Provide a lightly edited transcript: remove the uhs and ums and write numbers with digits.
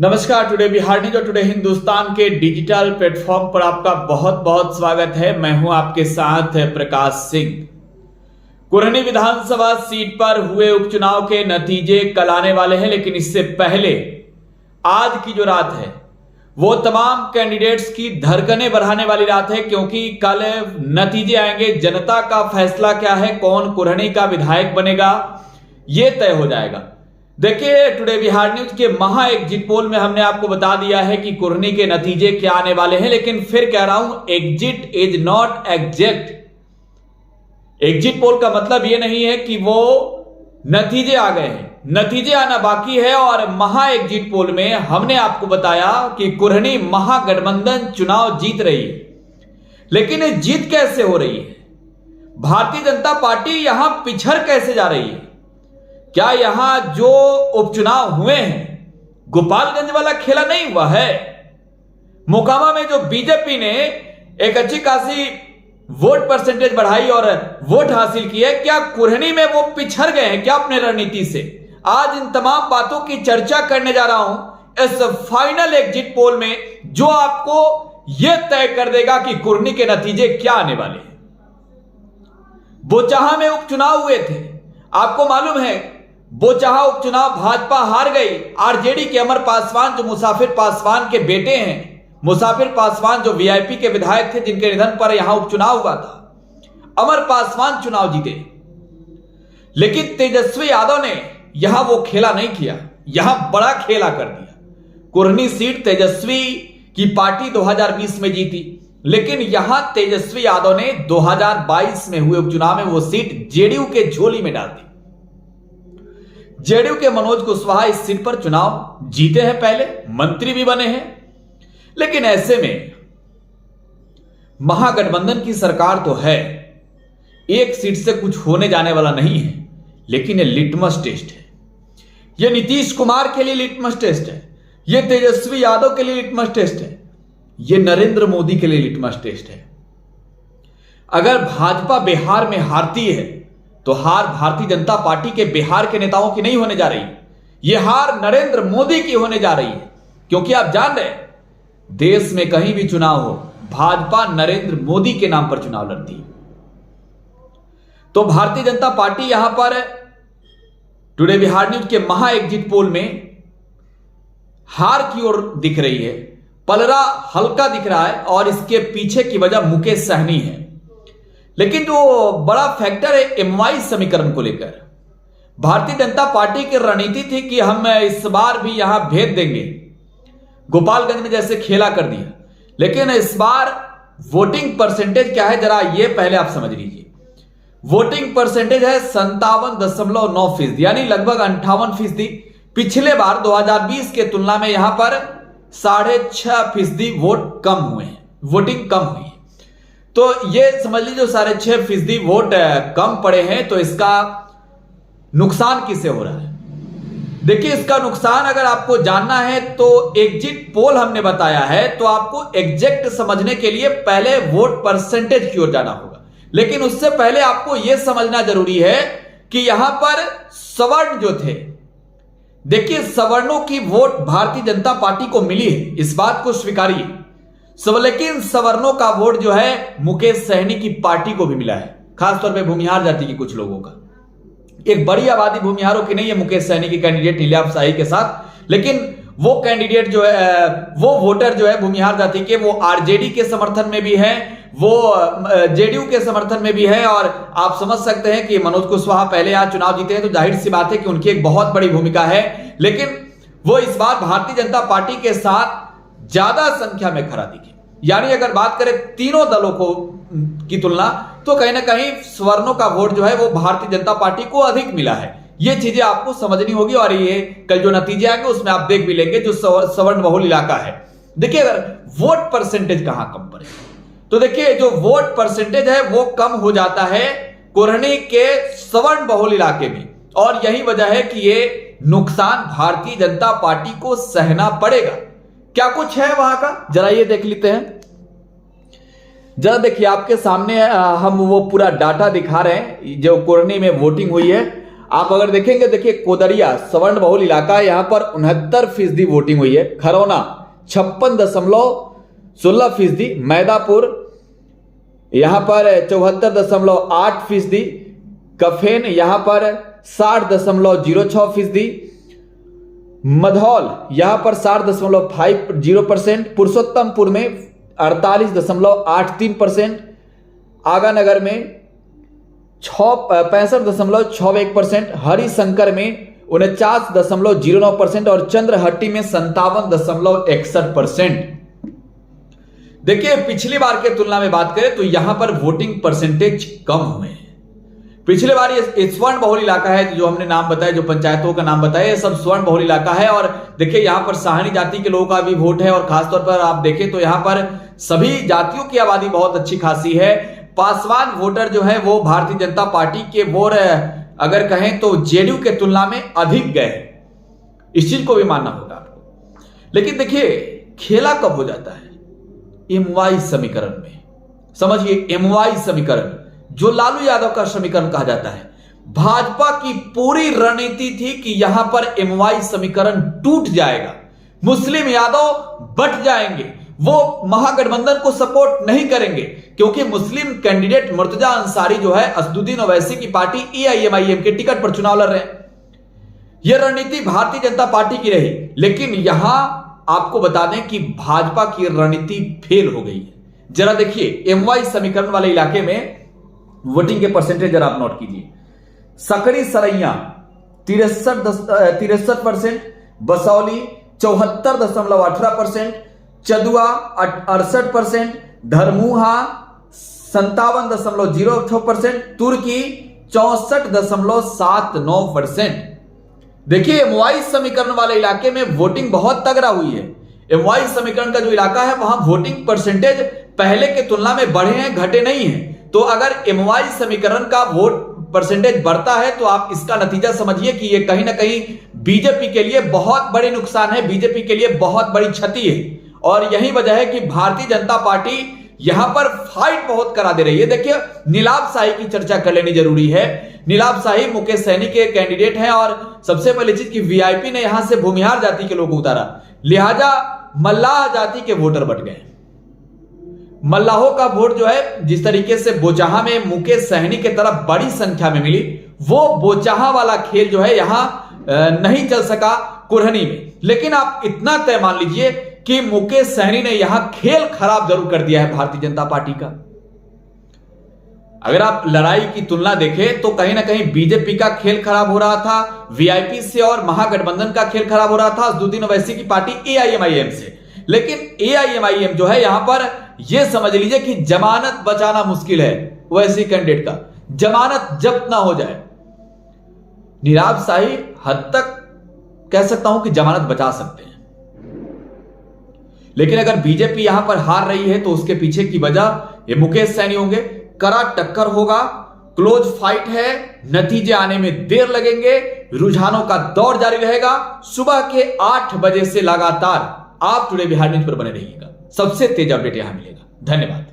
नमस्कार। Today Bihar news और today Hindustan के डिजिटल प्लेटफॉर्म पर आपका बहुत बहुत स्वागत है। मैं हूं आपके साथ प्रकाश सिंह। कुरहनी विधानसभा सीट पर हुए उपचुनाव के नतीजे कल आने वाले हैं, लेकिन इससे पहले आज की जो रात है वो तमाम कैंडिडेट्स की धड़कनें बढ़ाने वाली रात है, क्योंकि कल नतीजे आएंगे। जनता का फैसला क्या है, कौन कुरहनी का विधायक बनेगा, यह तय हो जाएगा। देखिए, टुडे बिहार न्यूज के महा एग्जिट पोल में हमने आपको बता दिया है कि कुरहनी के नतीजे क्या आने वाले हैं, लेकिन फिर कह रहा हूं, exit is not exact. Exit poll का मतलब यह नहीं है कि वो नतीजे आ गए हैं, नतीजे आना बाकी है। और महा एग्जिट पोल में हमने आपको बताया कि कुरहनी महागठबंधन चुनाव जीत रही है, लेकिन ये जीत कैसे हो रही है, भारतीय जनता पार्टी यहां पिछड़ कैसे जा रही है। क्या यहां जो उपचुनाव हुए हैं, गोपालगंज वाला खेला नहीं हुआ है। मोकामा में जो बीजेपी ने एक अच्छी खासी वोट परसेंटेज बढ़ाई और वोट हासिल की है, क्या कुरहनी में वो पिछड़ गए हैं क्या अपने रणनीति से। आज इन तमाम बातों की चर्चा करने जा रहा हूं इस फाइनल एग्जिट पोल में, जो आपको यह तय कर देगा कि कुरहनी के नतीजे क्या आने वाले हैं। बोचाहा में उपचुनाव हुए थे, आपको मालूम है बोचाहा उपचुनाव भाजपा हार गई। आरजेडी के अमर पासवान, जो मुसाफिर पासवान के बेटे हैं, मुसाफिर पासवान जो वीआईपी के विधायक थे, जिनके निधन पर यहां उपचुनाव हुआ था, अमर पासवान चुनाव जीते। लेकिन तेजस्वी यादव ने यहां वो खेला नहीं किया, यहां बड़ा खेला कर दिया। कुरहनी सीट तेजस्वी की पार्टी 2020 में जीती, लेकिन यहां तेजस्वी यादव ने 2022 में हुए उपचुनाव में वो सीट जेडीयू के झोली में डाल दी। जेडीयू के मनोज कुशवाहा इस सीट पर चुनाव जीते हैं, पहले मंत्री भी बने हैं। लेकिन ऐसे में महागठबंधन की सरकार तो है, एक सीट से कुछ होने जाने वाला नहीं है, लेकिन यह लिटमस टेस्ट है। यह नीतीश कुमार के लिए लिटमस टेस्ट है, यह तेजस्वी यादव के लिए लिटमस टेस्ट है, यह नरेंद्र मोदी के लिए लिटमस टेस्ट है। अगर भाजपा बिहार में हारती है तो हार भारतीय जनता पार्टी के बिहार के नेताओं की नहीं होने जा रही, यह हार नरेंद्र मोदी की होने जा रही है। क्योंकि आप जान रहे हैं, देश में कहीं भी चुनाव हो, भाजपा नरेंद्र मोदी के नाम पर चुनाव लड़ती है। तो भारतीय जनता पार्टी यहां पर टुडे बिहार न्यूज के महा एग्जिट पोल में हार की ओर दिख रही है, पलड़ा हल्का दिख रहा है, और इसके पीछे की वजह मुकेश सहनी है। लेकिन जो बड़ा फैक्टर है एमवाई समीकरण को लेकर, भारतीय जनता पार्टी की रणनीति थी कि हम इस बार भी यहां भेद देंगे, गोपालगंज में जैसे खेला कर दिया। लेकिन इस बार वोटिंग परसेंटेज क्या है, जरा ये पहले आप समझ लीजिए। वोटिंग परसेंटेज है 57.9%, यानी लगभग 58%। पिछले बार 2020 के तुलना में यहां पर 6.5% वोट कम हुए हैं, वोटिंग कम हुई है। तो ये समझ लीजिए, 6.5% वोट कम पड़े हैं, तो इसका नुकसान किसे हो रहा है। देखिए, इसका नुकसान अगर आपको जानना है तो एग्जिट पोल हमने बताया है, तो आपको एग्जैक्ट समझने के लिए पहले वोट परसेंटेज की ओर जाना होगा। लेकिन उससे पहले आपको यह समझना जरूरी है कि यहां पर सवर्ण जो थे, देखिए सवर्णों की वोट भारतीय जनता पार्टी को मिली है, इस बात को स्वीकारिए। लेकिन सवर्णों का वोट जो है मुकेश सहनी की पार्टी को भी मिला है, खासतौर पे भूमिहार जाति की कुछ लोगों का। एक बड़ी आबादी भूमिहारों की नहीं है मुकेश सहनी की कैंडिडेट नीलाभ शाही के साथ, लेकिन वो कैंडिडेट जो है, वो वोटर जो है भूमिहार जाति के, वो आरजेडी के समर्थन में भी है, वो जेडीयू के समर्थन में भी है। और आप समझ सकते हैं कि मनोज कुशवाहा पहले यहां चुनाव जीते हैं, तो जाहिर सी बात है कि उनकी एक बहुत बड़ी भूमिका है। लेकिन वो इस बार भारतीय जनता पार्टी के साथ ज्यादा संख्या में खड़ा दिखे, यानी अगर बात करें तीनों दलों को की तुलना, तो कहीं ना कहीं सवर्णों का वोट जो है वो भारतीय जनता पार्टी को अधिक मिला है। ये चीजें आपको समझनी होगी, और ये कल जो नतीजे आएंगे उसमें आप देख भी लेंगे, जो सवर्ण बहुल इलाका है। देखिए, अगर वोट परसेंटेज कहां कम पड़े, तो देखिए जो वोट परसेंटेज है वो कम हो जाता है कुरहनी के सवर्ण बहुल इलाके में, और यही वजह है कि ये नुकसान भारतीय जनता पार्टी को सहना पड़ेगा। क्या कुछ है वहां का, जरा ये देख लेते हैं। जरा देखिए, आपके सामने हम वो पूरा डाटा दिखा रहे हैं जो कुरहनी में वोटिंग हुई है। आप अगर देखेंगे, देखिए कोदरिया स्वर्ण बहुल इलाका है, यहां पर 69% वोटिंग हुई है। खरौना 56.16%, मैदापुर यहां पर 74.8%, कफेन यहां पर 60.06%, मधौल यहां पर 60.50%, पुरुषोत्तमपुर में 48.83%, आगानगर में 65.61%, हरिशंकर में 49.09% और चंद्रहट्टी में 57.61%। देखिए पिछली बार के तुलना में बात करें तो यहां पर वोटिंग परसेंटेज कम हुए हैं। पिछले बार ये स्वर्ण बहुल इलाका है, जो हमने नाम बताया, जो पंचायतों का नाम बताया, ये सब स्वर्ण बहुल इलाका है। और देखिए यहां पर साहनी जाति के लोगों का भी वोट है और खासतौर पर आप देखें तो यहां पर सभी जातियों की आबादी बहुत अच्छी खासी है। पासवान वोटर जो है वो भारतीय जनता पार्टी के वोट अगर कहें तो जेडीयू के तुलना में अधिक गए, इस चीज को भी मानना होगा आपको। लेकिन देखिए खेला कब हो जाता है? एमवाई समीकरण में। समझिए एमवाई समीकरण, जो लालू यादव का समीकरण कहा जाता है। भाजपा की पूरी रणनीति थी कि यहां पर एमवाई समीकरण टूट जाएगा, मुस्लिम यादव बट जाएंगे, वो महागठबंधन को सपोर्ट नहीं करेंगे, क्योंकि मुस्लिम कैंडिडेट मुर्तजा अंसारी जो है असदुद्दीन ओवैसी की पार्टी एआईएमआईएम के टिकट पर चुनाव लड़ रहे हैं। यह रणनीति भारतीय जनता पार्टी की रही। लेकिन यहां आपको बता दें कि भाजपा की रणनीति फेल हो गई है। जरा देखिए एमवाई समीकरण वाले इलाके में वोटिंग के परसेंटेज जरा आप नोट कीजिए। सकड़ी सरैया 63%, बसौली 74.18%, चदुआ 68%, धरमुहा 57.06%, तुर्की 64.79%। देखिए एमवाई समीकरण वाले इलाके में वोटिंग बहुत तगड़ा हुई है। एमवाई समीकरण का जो इलाका है वहां वोटिंग परसेंटेज पहले के तुलना में बढ़े हैं, घटे नहीं हैं। तो अगर एमवाई समीकरण का वोट परसेंटेज बढ़ता है तो आप इसका नतीजा समझिए कि यह कहीं ना कहीं बीजेपी के लिए बहुत बड़े नुकसान है, बीजेपी के लिए बहुत बड़ी क्षति है। और यही वजह है कि भारतीय जनता पार्टी यहां पर फाइट बहुत करा दे रही है। देखिए नीलाभ शाही की चर्चा कर लेनी जरूरी है। नीलाभ शाही मुकेश सहनी के कैंडिडेट हैं और सबसे पहली चीज कि वीआईपी ने यहां से भूमिहार जाति के लोग उतारा, लिहाजा मल्लाह जाति के वोटर बट गए। मल्लाहों का वोट जो है जिस तरीके से बोचाहा में मुकेश सहनी की तरफ बड़ी संख्या में मिली, वो बोचाहा वाला खेल जो है यहां नहीं चल सका कुरहनी में। लेकिन आप इतना तय मान लीजिए कि मुकेश सहनी ने यहां खेल खराब जरूर कर दिया है भारतीय जनता पार्टी का। अगर आप लड़ाई की तुलना देखें तो कहीं ना कहीं बीजेपी का खेल खराब हो रहा था, वीआईपी से और महागठबंधन का खेल खराब हो रहा था असदुद्दीन ओवैसी की पार्टी एआईएमआईएम से। लेकिन एआईएमआईएम जो है यहां पर यह समझ लीजिए कि जमानत बचाना मुश्किल है। ओवैसी कैंडिडेट का जमानत जब्त ना हो जाए, नीलाभ शाही हद तक कह सकता हूं कि जमानत बचा सकते हैं। लेकिन अगर बीजेपी यहां पर हार रही है तो उसके पीछे की वजह ये मुकेश सहनी होंगे। कड़ा टक्कर होगा, क्लोज फाइट है, नतीजे आने में देर लगेंगे, रुझानों का दौर जारी रहेगा। सुबह के 8 बजे से लगातार आप टुडे बिहार न्यूज पर बने रहिएगा, सबसे तेज अपडेट यहां मिलेगा। धन्यवाद।